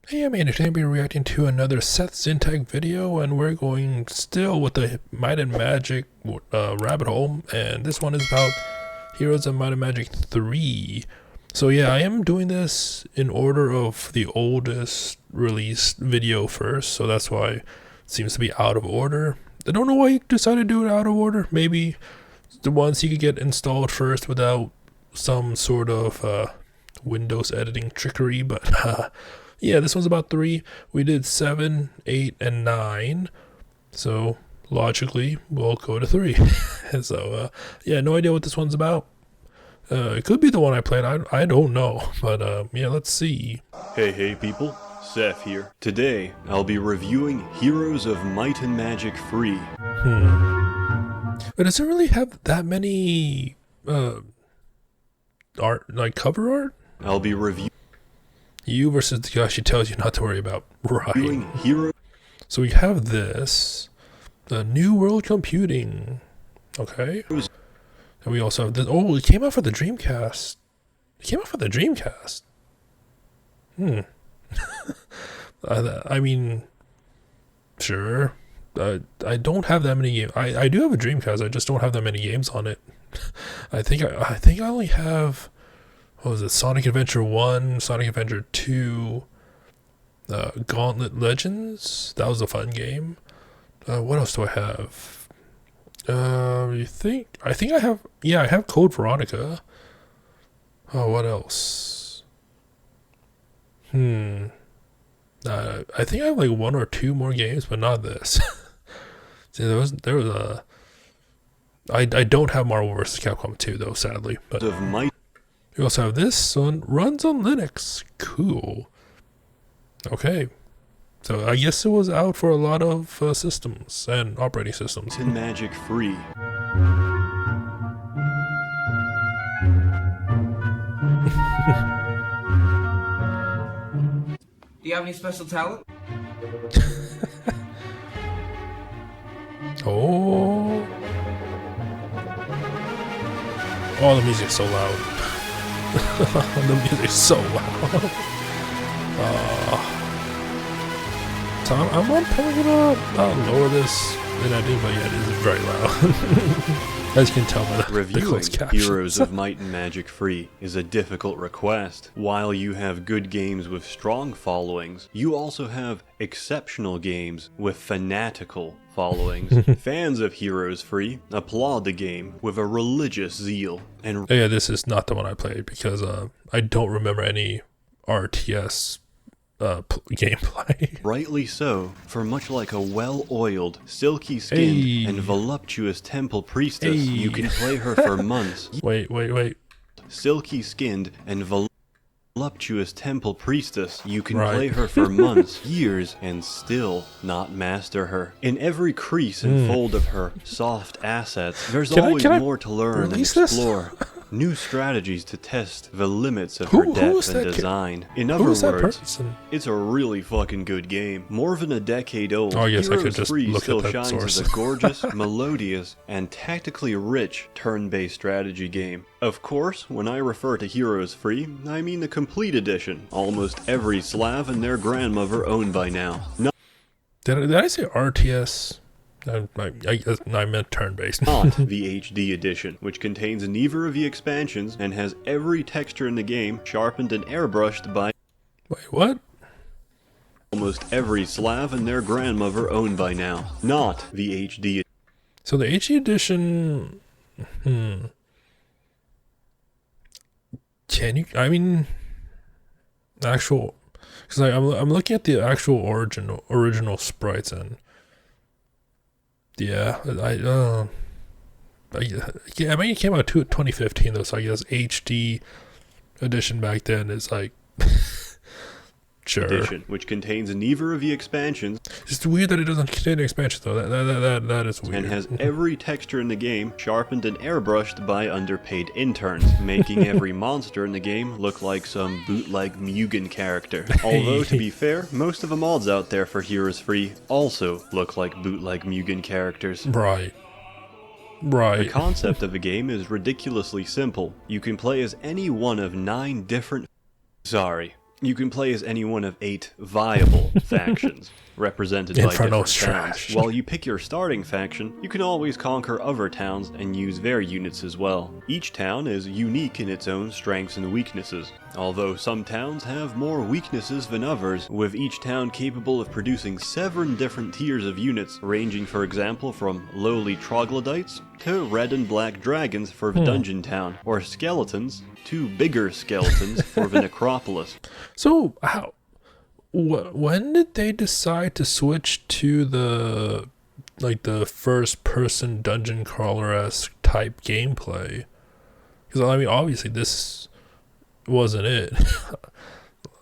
Hey, I'm Andy. Today I'll be reacting to another Seth Zintag video, and we're going still with the Might and Magic rabbit hole, and this one is about Heroes of Might and Magic 3. So yeah, I am doing this in order of the oldest released video first, so that's why it seems to be out of order. I don't know why you decided to do it out of order. Maybe the ones you could get installed first without some sort of Windows editing trickery, but yeah, this one's about 3. We did 7, 8, and 9. So logically, we'll go to 3. So yeah, no idea what this one's about. It could be the one I played. I don't know. But yeah, let's see. Hey people, Seth here. Today, I'll be reviewing Heroes of Might and Magic Free. But does it really have that many art, like cover art? I'll be reviewing You versus the guy she tells you not to worry about. Right. Hero. So we have this. The New World Computing. Okay. And we also have this. Oh, it came out for the Dreamcast. It came out for the Dreamcast. I mean, sure. I don't have that many games. I do have a Dreamcast. I just don't have that many games on it. I think I only have, what was it? Sonic Adventure 1, Sonic Adventure 2, Gauntlet Legends. That was a fun game. What else do I have? I think I have, yeah, I have Code Veronica. Oh, what else? I think I have like 1 or 2 more games, but not this. See, there was a, I don't have Marvel vs. Capcom 2 though, sadly. But of Might. we also have this one, runs on Linux. Cool. Okay. So I guess it was out for a lot of systems and operating systems. And Magic Free. Do you have any special talent? Oh. Oh, the music's so loud. The music's so loud. So I'm probably gonna lower this than I do, but yeah, it is very loud. As you can tell by the Reviewing closed captions. Heroes of Might and Magic Free is a difficult request. While you have good games with strong followings, you also have exceptional games with fanatical followings. Fans of Heroes Free applaud the game with a religious zeal. And Yeah, this is not the one I played because I don't remember any RTS gameplay. rightly so, for much like a well-oiled, silky-skinned, and voluptuous temple priestess, you can play her for months. Wait. Silky-skinned and voluptuous temple priestess, you can Right. play her for months, years, and still not master her. In every crease and fold of her soft assets, there's always can I more to learn and release this? explore. New strategies to test the limits of Who her is depth that and ki- design. In Who other is that words, person? it's a really fucking good game. More than a decade old, Oh, yes, I could Heroes just Free look still at that shines source. as a gorgeous, melodious, and tactically rich turn-based strategy game. Of course, when I refer to Heroes Free, I mean the complete edition. Almost every Slav and their grandmother own by now. Did I say RTS? I meant turn-based. Not the HD edition, which contains neither of the expansions and has every texture in the game sharpened and airbrushed by Wait, what? almost every Slav and their grandmother own by now. Not the HD So the HD edition, can you, I mean, actual, because I'm looking at the actual original sprites, and yeah, yeah, I mean, it came out 2015 though, so I guess HD edition back then is like, sure. edition, which contains neither of the expansions It's weird that it doesn't contain expansion though. That is weird. and has every texture in the game sharpened and airbrushed by underpaid interns, making every monster in the game look like some bootleg Mugen character. Although, to be fair, most of the mods out there for Heroes Free also look like bootleg Mugen characters. Right. The concept of the game is ridiculously simple. You can play as any one of 9 different... Sorry, You can play as any one of 8 viable factions, represented by different Inferno's towns. trash. While you pick your starting faction, you can always conquer other towns and use their units as well. Each town is unique in its own strengths and weaknesses, although some towns have more weaknesses than others, with each town capable of producing 7 different tiers of units, ranging for example from lowly troglodytes to red and black dragons for the dungeon town, or skeletons to bigger skeletons for the necropolis. So when did they decide to switch to the first person dungeon crawler-esque type gameplay? Because I mean, obviously this wasn't it.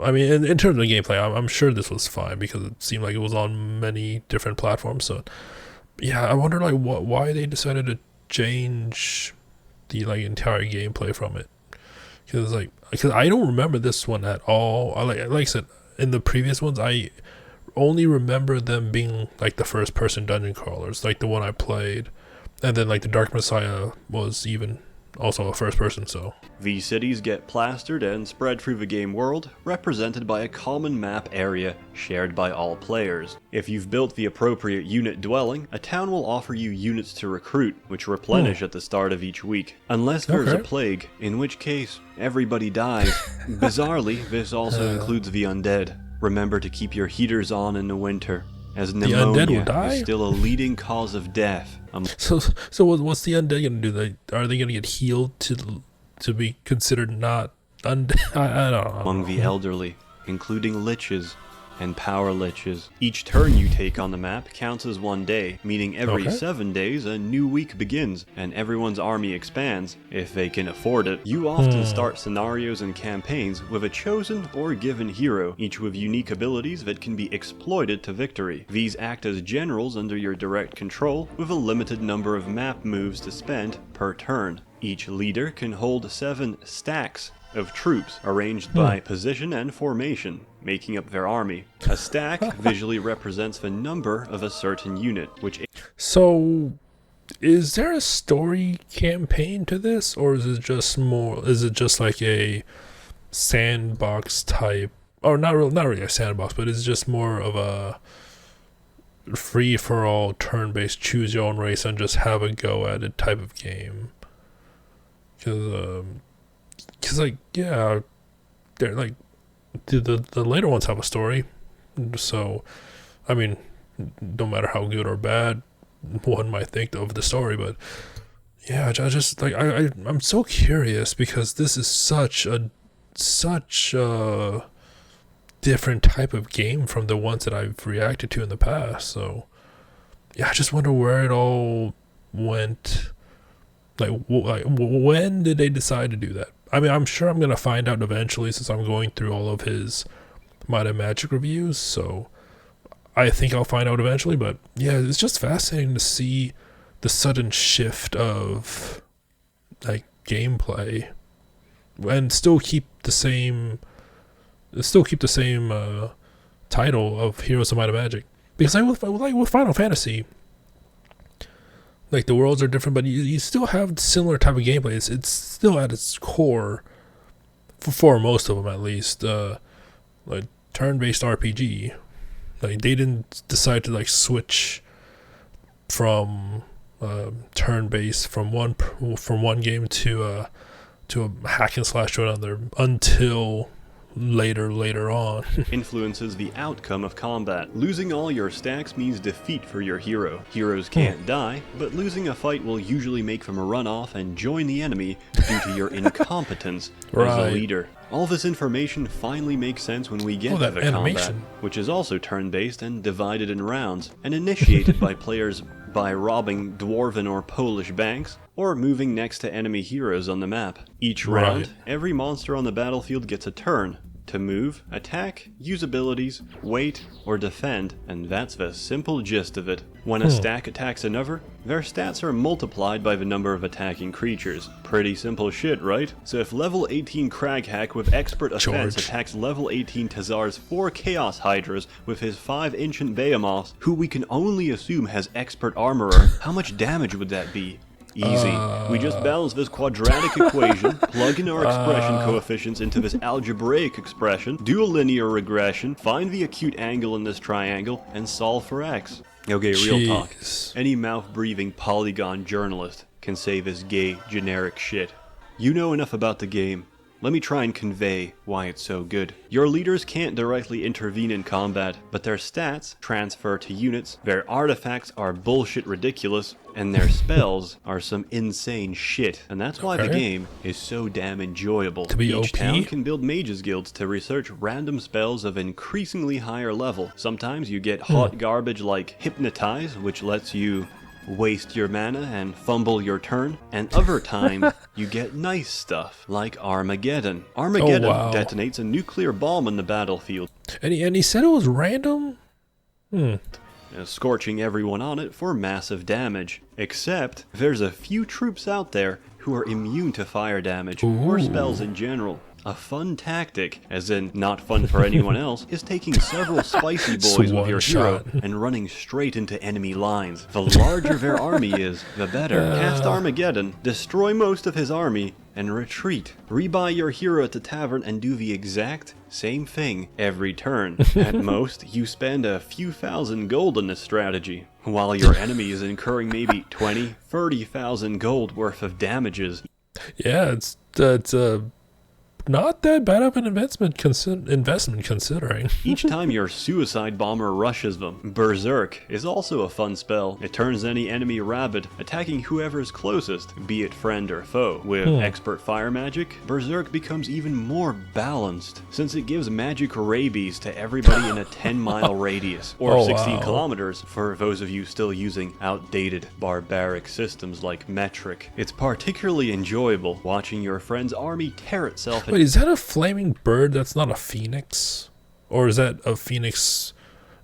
I mean, in terms of gameplay, I'm sure this was fine because it seemed like it was on many different platforms. So yeah, I wonder why they decided to change the entire gameplay from it. Because I don't remember this one at all. Like I said, in the previous ones, I only remember them being the first person dungeon crawlers, like the one I played, and then the Dark Messiah was even also a first person. So These cities get plastered and spread through the game world, represented by a common map area shared by all players. If you've built the appropriate unit dwelling, a town will offer you units to recruit, which replenish at the start of each week. Unless there's a plague, in which case everybody dies. Bizarrely, this also includes the undead. Remember to keep your heaters on in the winter, as pneumonia is still a leading cause of death. So what's the undead gonna do? Are they gonna get healed to be considered not undead? I don't know. Among the elderly, including liches and power liches. Each turn you take on the map counts as 1 day, meaning every 7 days a new week begins, and everyone's army expands, if they can afford it. You often start scenarios and campaigns with a chosen or given hero, each with unique abilities that can be exploited to victory. These act as generals under your direct control, with a limited number of map moves to spend per turn. Each leader can hold 7 stacks of troops arranged by position and formation, making up their army. A stack visually represents the number of a certain unit, which... So, is there a story campaign to this, or is it just like a sandbox type, or not really a sandbox, but it's just more of a free-for-all turn-based choose your own race and just have a go at it type of game? Because yeah, they're the later ones have a story, so I mean, no matter how good or bad one might think of the story, but yeah, I just I'm so curious because this is such a different type of game from the ones that I've reacted to in the past. So yeah, I just wonder where it all went. When did they decide to do that? I mean, I'm sure I'm going to find out eventually since I'm going through all of his Might and Magic reviews, so I think I'll find out eventually, but yeah, it's just fascinating to see the sudden shift of gameplay and still keep the same title of Heroes of Might and Magic. Because with Final Fantasy, the worlds are different, but you still have similar type of gameplay. It's still at its core, for most of them at least, turn-based RPG. They didn't decide to switch from turn-based from one game to a hack and slash to another until later on. Influences the outcome of combat. Losing all your stacks means defeat for your hero. Heroes can't die, but losing a fight will usually make them run off and join the enemy due to your incompetence as a leader. All this information finally makes sense when we get to the combat, which is also turn-based and divided in rounds, and initiated by players by robbing dwarven or Polish banks, or moving next to enemy heroes on the map. Each round, every monster on the battlefield gets a turn to move, attack, use abilities, wait, or defend, and that's the simple gist of it. When a stack attacks another, their stats are multiplied by the number of attacking creatures. Pretty simple shit, right? So if level 18 Craghack with Expert Offense attacks level 18 Tazar's 4 Chaos Hydras with his 5 Ancient Behemoths, who we can only assume has Expert Armorer, how much damage would that be? Easy. We just balance this quadratic equation, plug in our expression coefficients into this algebraic expression, do a linear regression, find the acute angle in this triangle, and solve for x. Okay, real talk. Any mouth-breathing polygon journalist can say this gay, generic shit. You know enough about the game. Let me try and convey why it's so good. Your leaders can't directly intervene in combat, but their stats transfer to units, their artifacts are bullshit ridiculous, and their spells are some insane shit. And that's why the game is so damn enjoyable. To be Each OP? town can build mages guilds to research random spells of increasingly higher level. Sometimes you get hot garbage like Hypnotize, which lets you waste your mana and fumble your turn, and other time you get nice stuff like Armageddon. Armageddon detonates a nuclear bomb in the battlefield, And he said it was random? scorching everyone on it for massive damage. Except there's a few troops out there who are immune to fire damage or spells in general. A fun tactic, as in not fun for anyone else, is taking several spicy boys with your hero and running straight into enemy lines. The larger their army is, the better. Cast Armageddon, destroy most of his army, and retreat. Rebuy your hero at the tavern and do the exact same thing every turn. At most, you spend a few thousand gold on this strategy, while your enemy is incurring maybe 20, 30,000 gold worth of damages. Yeah, it's not that bad of an investment considering. Each time your suicide bomber rushes them. Berserk is also a fun spell. It turns any enemy rabid, attacking whoever's closest, be it friend or foe. With expert fire magic, Berserk becomes even more balanced, since it gives magic rabies to everybody in a 10-mile radius, or 16 kilometers for those of you still using outdated barbaric systems like metric. It's particularly enjoyable watching your friend's army tear itself. Wait, is that a flaming bird that's not a phoenix? Or is that a phoenix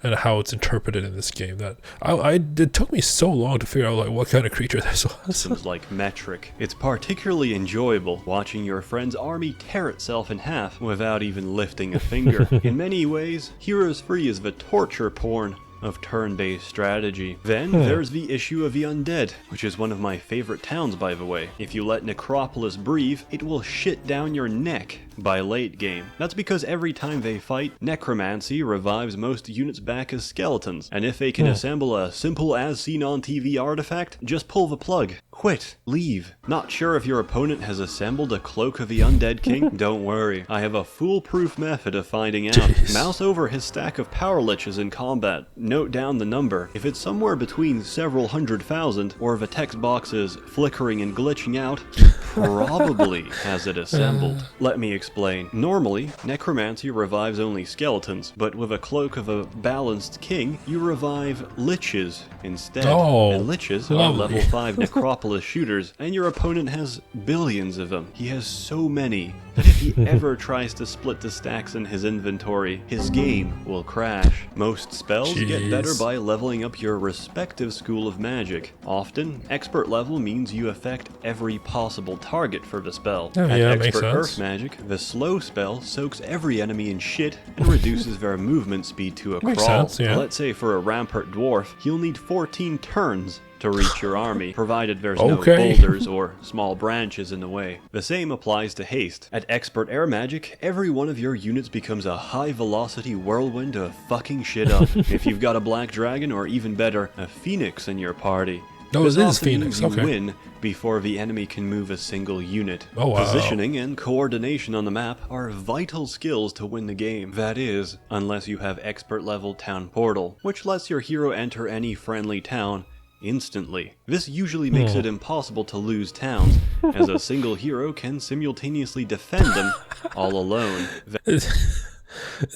and how it's interpreted in this game? That it took me so long to figure out like what kind of creature this was. Systems like metric. It's particularly enjoyable watching your friend's army tear itself in half without even lifting a finger. In many ways, Heroes 3 is the torture porn of turn-based strategy. Then there's the issue of the undead, which is one of my favorite towns, by the way. If you let Necropolis breathe, it will shit down your neck by late game. That's because every time they fight, necromancy revives most units back as skeletons, and if they can assemble a simple as seen on TV artifact, just pull the plug. Quit. Leave. Not sure if your opponent has assembled a Cloak of the Undead King? Don't worry, I have a foolproof method of finding out. Mouse over his stack of power liches in combat. Note down the number. If it's somewhere between several 100,000, or the text box is flickering and glitching out, he probably has it assembled. Let me explain. Normally, necromancy revives only skeletons, but with a Cloak of a Balanced King, you revive liches instead. And liches are level 5 necropolis shooters, and your opponent has billions of them. He has so many that if he ever tries to split the stacks in his inventory, his game will crash. Most spells get better by leveling up your respective school of magic. Often, expert level means you affect every possible target for the spell. At expert earth magic, the slow spell soaks every enemy in shit and reduces their movement speed to a crawl. Let's say for a rampart dwarf, he'll need 14 turns to reach your army, provided there's no boulders or small branches in the way. The same applies to haste. At expert air magic, every one of your units becomes a high-velocity whirlwind of fucking shit up. If you've got a black dragon, or even better, a phoenix in your party, this is Phoenix. You win before the enemy can move a single unit. Positioning and coordination on the map are vital skills to win the game. That is, unless you have expert level town portal, which lets your hero enter any friendly town instantly. This usually makes it impossible to lose towns, as a single hero can simultaneously defend them all alone.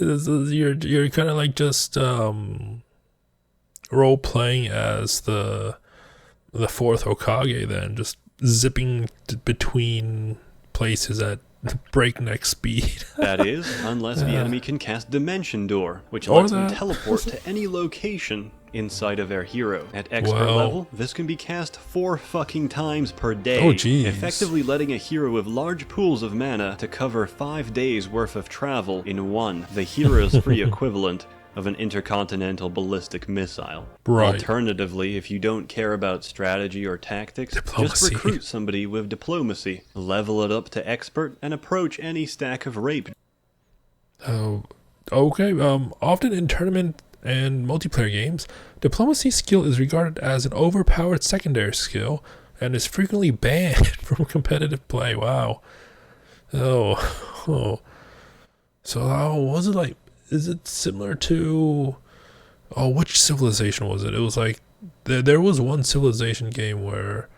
You're kind of like just role playing as the fourth Hokage, then just zipping between places at breakneck speed. That is, unless the enemy can cast Dimension Door, which lets them teleport to any location inside of their hero. At expert level, this can be cast 4 fucking times per day, effectively letting a hero with large pools of mana to cover 5 days worth of travel in one, the Heroes 3 equivalent of an intercontinental ballistic missile. Right. Alternatively, if you don't care about strategy or tactics, just recruit somebody with diplomacy, level it up to expert, and approach any stack of rape. Oh, okay. Often in tournament and multiplayer games, diplomacy skill is regarded as an overpowered secondary skill and is frequently banned from competitive play. Wow. Oh. So how was it like? Is it similar to? Oh, which civilization was it? It was like there was one civilization game where,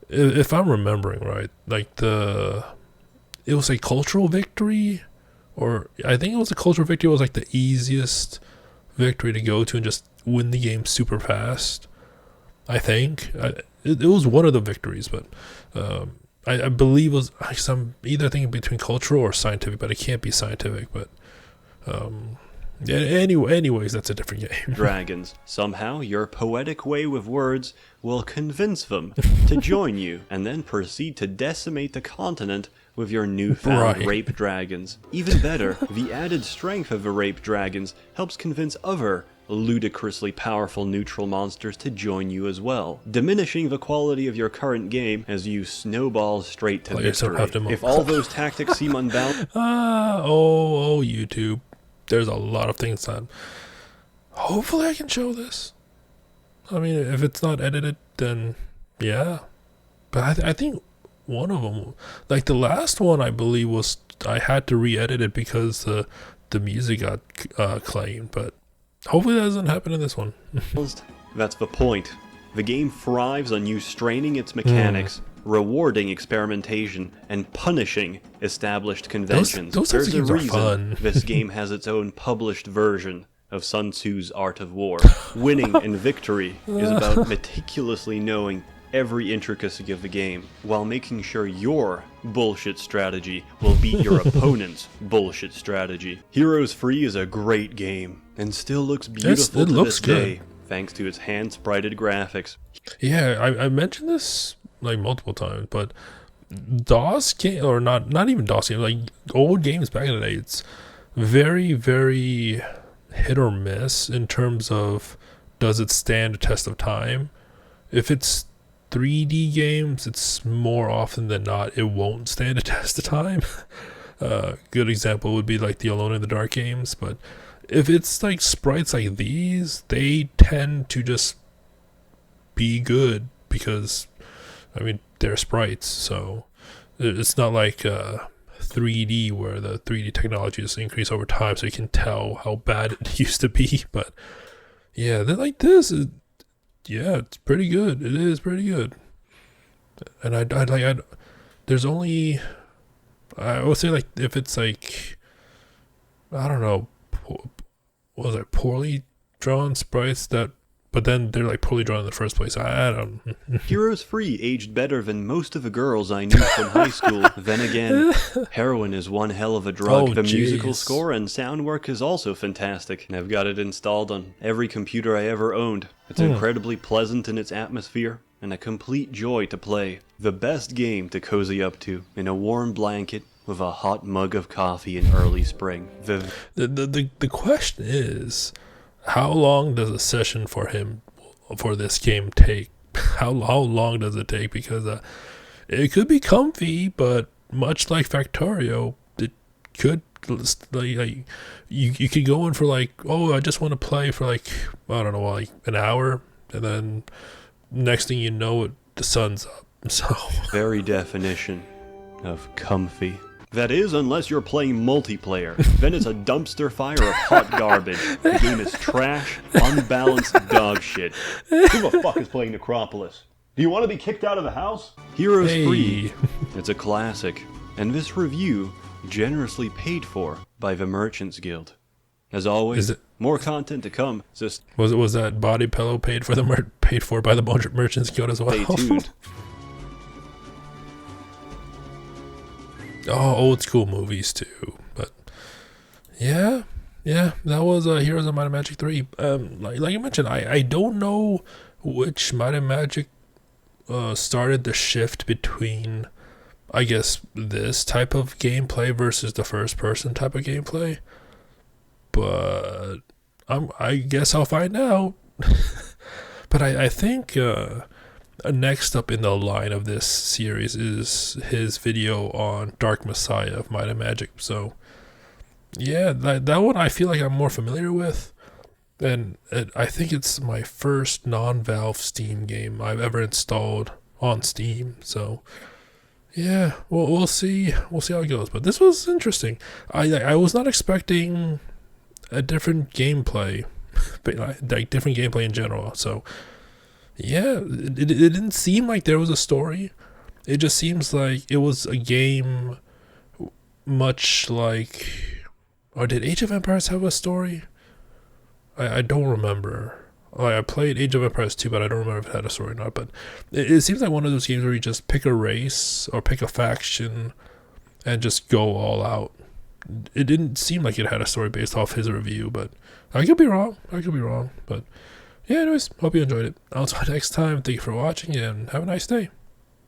if I'm remembering right, like it was a cultural victory, or I think it was a cultural victory. It was like the easiest victory to go to and just win the game super fast. I think it was one of the victories, but I believe it was. I'm either thinking between cultural or scientific, but it can't be scientific. But yeah, anyways, that's a different game. Dragons. Somehow, your poetic way with words will convince them to join you, and then proceed to decimate the continent with your newfound rape dragons. Even better, the added strength of the rape dragons helps convince other ludicrously powerful neutral monsters to join you as well, diminishing the quality of your current game as you snowball straight to victory. If all those tactics seem unbalanced... YouTube. There's a lot of things that... Hopefully I can show this. I mean, if it's not edited, then yeah. But I think one of them, like the last one, I believe was... I had to re-edit it because the music got claimed, but hopefully that doesn't happen in this one. That's the point. The game thrives on you straining its mechanics, rewarding experimentation, and punishing established conventions. There's a reason this game has its own published version of Sun Tzu's Art of War. Winning and victory is about meticulously knowing every intricacy of the game, while making sure your bullshit strategy will beat your opponent's bullshit strategy. Heroes Free is a great game, and still looks beautiful to this day, thanks to its hand-sprited graphics. Yeah, I mentioned this like multiple times, but DOS game, or not even DOS games, like old games back in the day, it's very, very hit or miss in terms of does it stand the test of time. If it's 3D games, it's more often than not it won't stand a test of time. Good example would be like the Alone in the Dark games, but if it's like sprites like these, they tend to just be good because, I mean, they're sprites, so it's not like 3D where the 3D technology has increased over time, so you can tell how bad it used to be. But yeah, they're like this. Yeah, it's pretty good. It is pretty good. And there's only, I would say, like, if it's like, I don't know, what was it, poorly drawn sprites that, but then they're like poorly drawn in the first place. I don't. Heroes Free aged better than most of the girls I knew from high school. Then again, heroin is one hell of a drug. The musical score and sound work is also fantastic, and I've got it installed on every computer I ever owned. It's incredibly pleasant in its atmosphere, and a complete joy to play. The best game to cozy up to in a warm blanket with a hot mug of coffee in early spring. The question is, how long does a session for this game take? How long does it take? Because it could be comfy, but much like Factorio, it could like you could go in for like, oh, I just want to play for like, I don't know, like an hour, and then next thing you know, the sun's up. So very definition of comfy. That is, unless you're playing multiplayer. Then it's a dumpster fire of hot garbage. The game is trash, unbalanced dog shit. Who the fuck is playing Necropolis? Do you want to be kicked out of the house? Heroes Free. It's a classic. And this review, generously paid for by the Merchants Guild. As always, more content to come. So was that body pillow paid for by the Merchants Guild as well? Stay tuned. Oh, old school movies too. But yeah, that was Heroes of Might and Magic 3. Like I mentioned, I don't know which Might and Magic started the shift between, I guess, this type of gameplay versus the first person type of gameplay. But I guess I'll find out. But I think next up in the line of this series is his video on Dark Messiah of Might and Magic. So yeah, that one I feel like I'm more familiar with. And I think it's my first non-Valve Steam game I've ever installed on Steam. So yeah, we'll see. We'll see how it goes. But this was interesting. I was not expecting a different gameplay, but like different gameplay in general. So yeah, it didn't seem like there was a story. It just seems like it was a game, much like, or did Age of Empires have a story? I don't remember. Like, I played Age of Empires 2, but I don't remember if it had a story or not. But it seems like one of those games where you just pick a race or pick a faction and just go all out. It didn't seem like it had a story based off his review, but I could be wrong. But yeah, anyways, hope you enjoyed it. I'll talk next time. Thank you for watching and have a nice day.